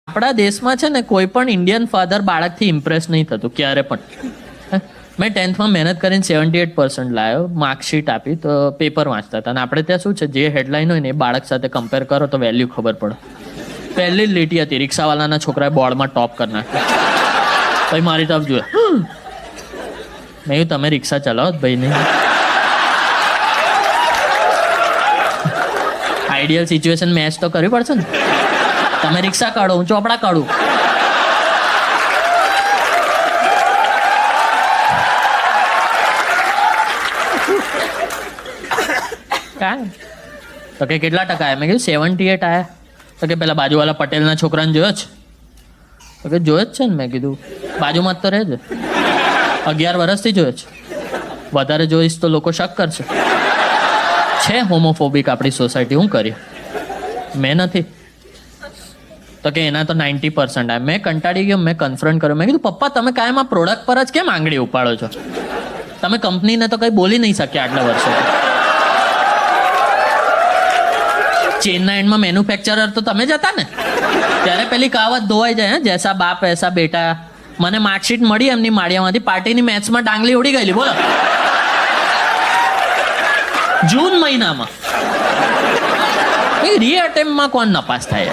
આપણા દેશમાં છે ને કોઈ પણ ઇન્ડિયન ફાધર બાળકથી ઇમ્પ્રેસ નહીં થતું ક્યારે પણ. મેં 10th માં મહેનત કરીને 78% લાવ્યો, માર્કશીટ આપી તો પેપર વાંચતા હતા અને આપણે ત્યાં શું છે જે હેડલાઇન હોય ને એ બાળક સાથે કમ્પેર કરો તો વેલ્યુ ખબર પડે. પહેલી જ લીટી હતી, રિક્ષાવાલાના છોકરાએ બોર્ડમાં ટોપ કરી નાખ્યું. ભાઈ મારી તરફ જોયે, મેં કહ્યું તમે રિક્ષા ચલાવો ભાઈ નહીં. આઈડિયલ સિચ્યુએશન મેચ તો કરવી પડશે ને. તમે રિક્ષા કાઢો, હું ચોપડા કાઢું. તો કે કેટલા ટકા આવ્યા? મેં કીધું 78 આવ્યા. તો કે પેલા બાજુવાળા પટેલના છોકરાને જોયો છે? તો કે જોયો જ છે ને. મેં કીધું બાજુમાં જ તો રહે છે, 11 વર્ષથી જોયો છે, વધારે જોઈશ તો લોકો શક કરશે. છે હોમોફોબિક આપણી સોસાયટી, હું કરીએ? મેં નથી. તો કે એના તો 90% આવ્યા. મેં કંટાળી ગયો, મેં કન્ફ્રન્ટ કર્યો. મેં કીધું પપ્પા તમે કાયમ આ પ્રોડક્ટ પર જ કેમ આંગળી ઉપાડો છો? તમે કંપનીને તો કંઈ બોલી નહીં શક્યા આટલા વર્ષો. ચેનના એન્ડમાં મેન્યુફેક્ચરર તો તમે જ હતા ને. ત્યારે પેલી કહાવત ધોવાઈ જાય, જૈસા બાપ એસા બેટા. મને માર્કશીટ મળી એમની માળિયામાંથી, પાર્ટીની મેચમાં ડાંગલી ઉડી ગયેલી. બોલો, જૂન મહિનામાં. રી અટેમ્પમાં કોણ નપાસ થાય?